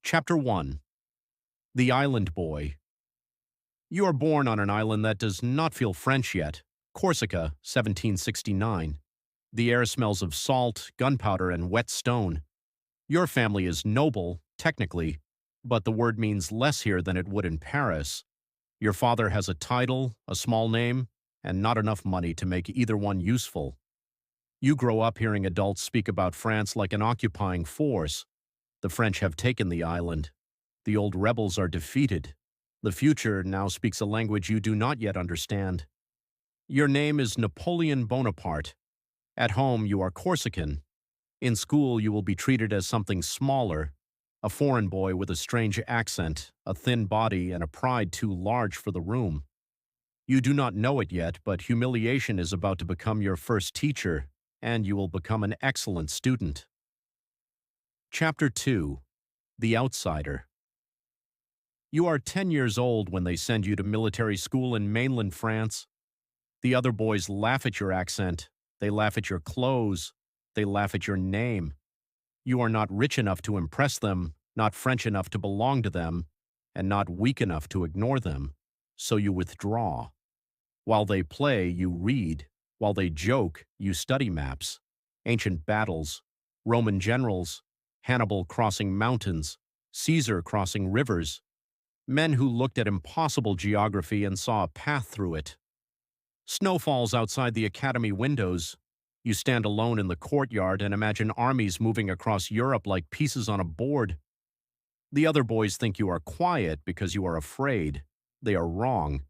Chapter 1. The Island Boy. You are born on an island that does not feel French yet, Corsica, 1769. The air smells of salt, gunpowder, and wet stone. Your family is noble, technically, but the word means less here than it would in Paris. Your father has a title, a small name, and not enough money to make either one useful. You grow up hearing adults speak about France like an occupying force. The French have taken the island. The old rebels are defeated. The future now speaks a language you do not yet understand. Your name is Napoleon Bonaparte. At home, you are Corsican. In school, you will be treated as something smaller, a foreign boy with a strange accent, a thin body, and a pride too large for the room. You do not know it yet, but humiliation is about to become your first teacher, and you will become an excellent student. Chapter 2. The Outsider. You are 10 years old when they send you to military school in mainland France. The other boys laugh at your accent, they laugh at your clothes, they laugh at your name. You are not rich enough to impress them, not French enough to belong to them, and not weak enough to ignore them, so you withdraw. While they play, you read. While they joke, you study maps, ancient battles, Roman generals, Hannibal crossing mountains, Caesar crossing rivers, men who looked at impossible geography and saw a path through it. Snow falls outside the academy windows. You stand alone in the courtyard and imagine armies moving across Europe like pieces on a board. The other boys think you are quiet because you are afraid. They are wrong.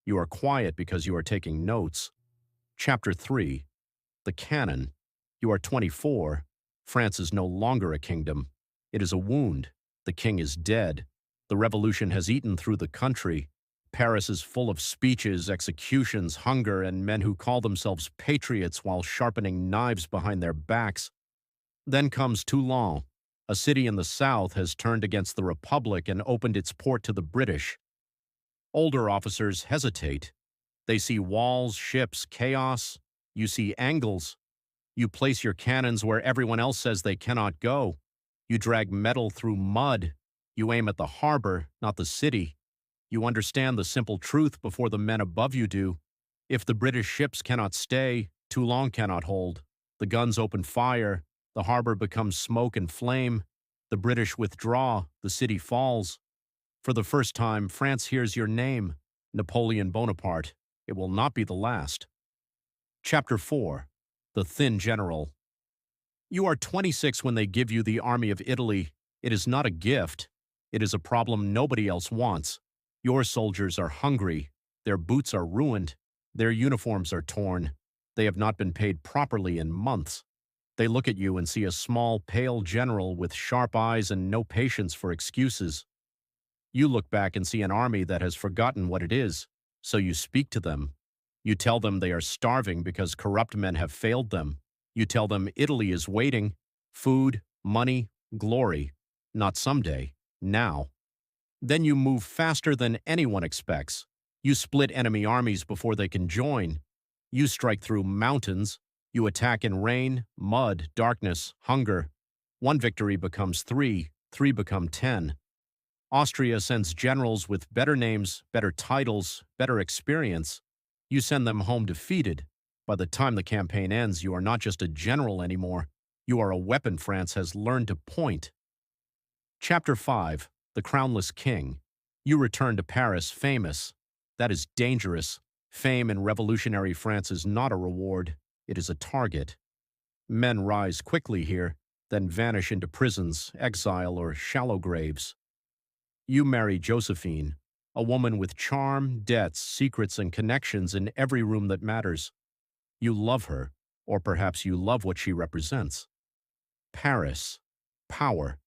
You are quiet because you are taking notes. Chapter 3. The Cannon. You are 24. France is no longer a kingdom. It is a wound. The king is dead. The revolution has eaten through the country. Paris is full of speeches, executions, hunger, and men who call themselves patriots while sharpening knives behind their backs. Then comes Toulon. A city in the south has turned against the Republic and opened its port to the British. Older officers hesitate. They see walls, ships, chaos. You see angles. You place your cannons where everyone else says they cannot go. You drag metal through mud. You aim at the harbor, not the city. You understand the simple truth before the men above you do. If the British ships cannot stay, Toulon cannot hold. The guns open fire. The harbor becomes smoke and flame. The British withdraw. The city falls. For the first time, France hears your name, Napoleon Bonaparte. It will not be the last. Chapter 4. The Thin General. You are 26 when they give you the Army of Italy. It is not a gift. It is a problem nobody else wants. Your soldiers are hungry. Their boots are ruined. Their uniforms are torn. They have not been paid properly in months. They look at you and see a small, pale general with sharp eyes and no patience for excuses. You look back and see an army that has forgotten what it is, so you speak to them. You tell them they are starving because corrupt men have failed them. You tell them Italy is waiting. Food, money, glory. Not someday. Now. Then you move faster than anyone expects. You split enemy armies before they can join. You strike through mountains. You attack in rain, mud, darkness, hunger. One victory becomes three become 10. Austria sends generals with better names, better titles, better experience. You send them home defeated. By the time the campaign ends, you are not just a general anymore. You are a weapon France has learned to point. Chapter 5. The Crownless King. You return to Paris famous. That is dangerous. Fame in revolutionary France is not a reward. It is a target. Men rise quickly here, then vanish into prisons, exile, or shallow graves. You marry Josephine, a woman with charm, debts, secrets, and connections in every room that matters. You love her, or perhaps you love what she represents. Paris. Power.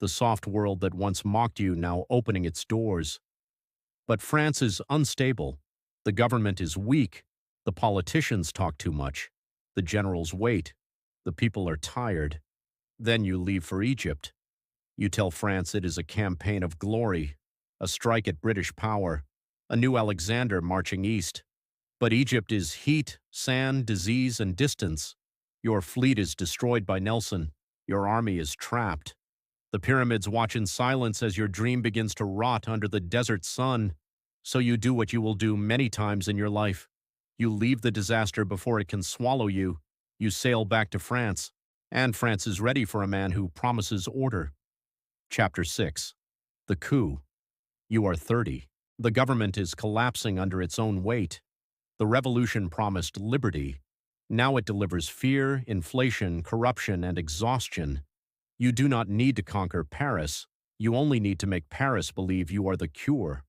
The soft world that once mocked you now opening its doors. But France is unstable. The government is weak. The politicians talk too much. The generals wait. The people are tired. Then you leave for Egypt. You tell France it is a campaign of glory, a strike at British power, a new Alexander marching east. But Egypt is heat, sand, disease, and distance. Your fleet is destroyed by Nelson. Your army is trapped. The pyramids watch in silence as your dream begins to rot under the desert sun. So you do what you will do many times in your life. You leave the disaster before it can swallow you. You sail back to France. And France is ready for a man who promises order. Chapter 6. The Coup. You are 30. The government is collapsing under its own weight. The revolution promised liberty. Now it delivers fear, inflation, corruption, and exhaustion. You do not need to conquer Paris. You only need to make Paris believe you are the cure.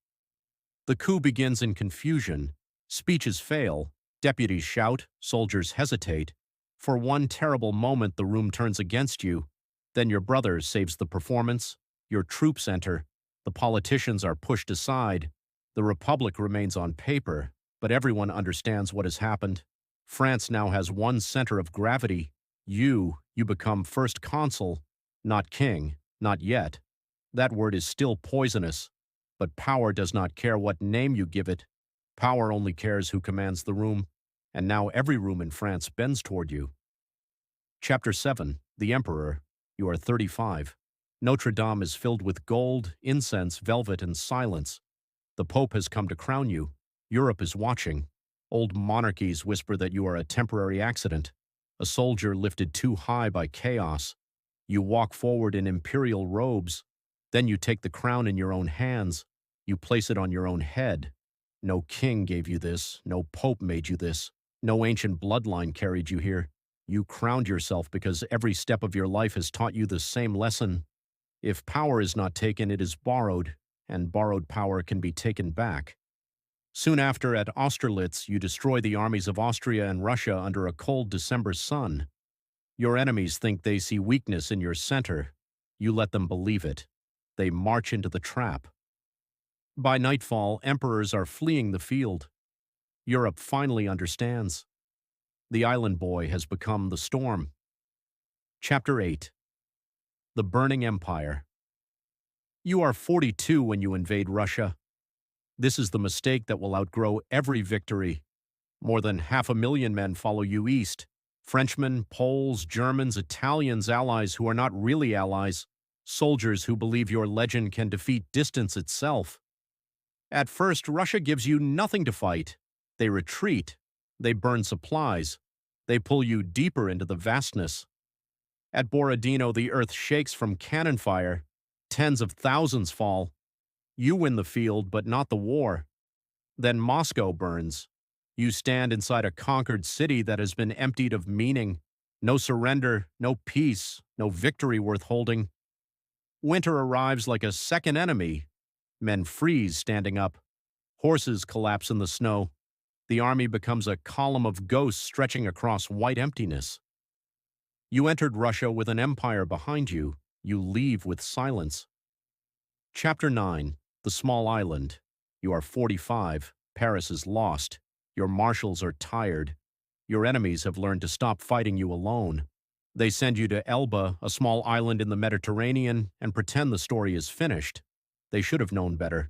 The coup begins in confusion. Speeches fail. Deputies shout. Soldiers hesitate. For one terrible moment, the room turns against you. Then your brother saves the performance. Your troops enter. The politicians are pushed aside. The republic remains on paper, but everyone understands what has happened. France now has one center of gravity. You become first consul, not king, not yet. That word is still poisonous, but power does not care what name you give it. Power only cares who commands the room, and now every room in France bends toward you. Chapter 7. The Emperor. You are 35. Notre-Dame is filled with gold, incense, velvet, and silence. The Pope has come to crown you. Europe is watching. Old monarchies whisper that you are a temporary accident, a soldier lifted too high by chaos. You walk forward in imperial robes. Then you take the crown in your own hands. You place it on your own head. No king gave you this. No pope made you this. No ancient bloodline carried you here. You crowned yourself because every step of your life has taught you the same lesson. If power is not taken, it is borrowed, and borrowed power can be taken back. Soon after, at Austerlitz, you destroy the armies of Austria and Russia under a cold December sun. Your enemies think they see weakness in your center. You let them believe it. They march into the trap. By nightfall, emperors are fleeing the field. Europe finally understands. The island boy has become the storm. Chapter 8. The Burning Empire. You are 42 when you invade Russia. This is the mistake that will outgrow every victory. More than 500,000 men follow you east. Frenchmen, Poles, Germans, Italians, allies who are not really allies. Soldiers who believe your legend can defeat distance itself. At first, Russia gives you nothing to fight. They retreat. They burn supplies. They pull you deeper into the vastness. At Borodino, the earth shakes from cannon fire. Tens of thousands fall. You win the field, but not the war. Then Moscow burns. You stand inside a conquered city that has been emptied of meaning. No surrender, no peace, no victory worth holding. Winter arrives like a second enemy. Men freeze standing up. Horses collapse in the snow. The army becomes a column of ghosts stretching across white emptiness. You entered Russia with an empire behind you. You leave with silence. Chapter 9. The Small Island. You are 45. Paris is lost. Your marshals are tired. Your enemies have learned to stop fighting you alone. They send you to Elba, a small island in the Mediterranean, and pretend the story is finished. They should have known better.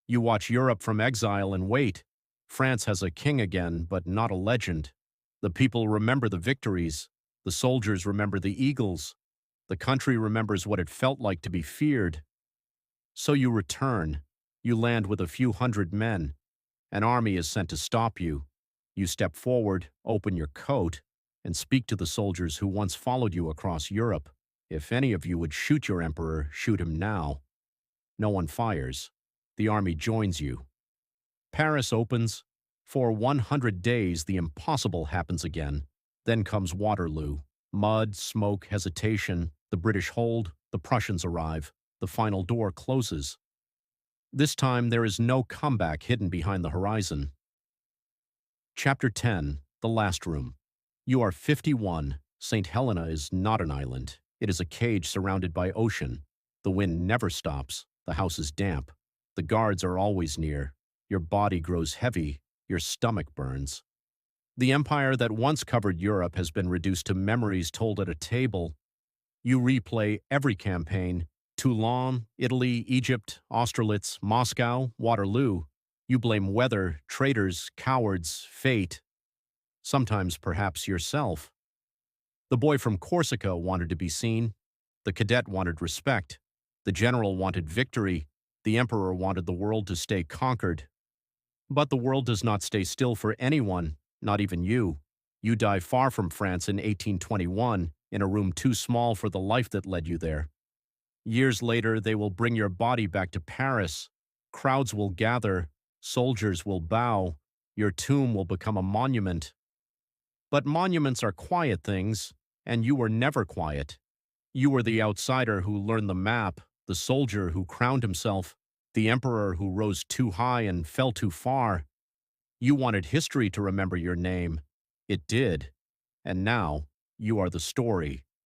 You watch Europe from exile and wait. France has a king again, but not a legend. The people remember the victories. The soldiers remember the eagles. The country remembers what it felt like to be feared. So you return. You land with a few hundred men. An army is sent to stop you. You step forward, open your coat, and speak to the soldiers who once followed you across Europe. If any of you would shoot your emperor, shoot him now. No one fires. The army joins you. Paris opens. For 100 days, the impossible happens again. Then comes Waterloo. Mud, smoke, hesitation. The British hold. The Prussians arrive. The final door closes. This time, there is no comeback hidden behind the horizon. Chapter 10. The Last Room. You are 51. St. Helena is not an island. It is a cage surrounded by ocean. The wind never stops. The house is damp. The guards are always near. Your body grows heavy. Your stomach burns. The empire that once covered Europe has been reduced to memories told at a table. You replay every campaign. Toulon, Italy, Egypt, Austerlitz, Moscow, Waterloo. You blame weather, traitors, cowards, fate. Sometimes perhaps yourself. The boy from Corsica wanted to be seen. The cadet wanted respect. The general wanted victory. The emperor wanted the world to stay conquered. But the world does not stay still for anyone, not even you. You die far from France in 1821, in a room too small for the life that led you there. Years later, they will bring your body back to Paris. Crowds will gather. Soldiers will bow. Your tomb will become a monument. But monuments are quiet things, and you were never quiet. You were the outsider who learned the map, the soldier who crowned himself, the emperor who rose too high and fell too far. You wanted history to remember your name. It did. And now, you are the story.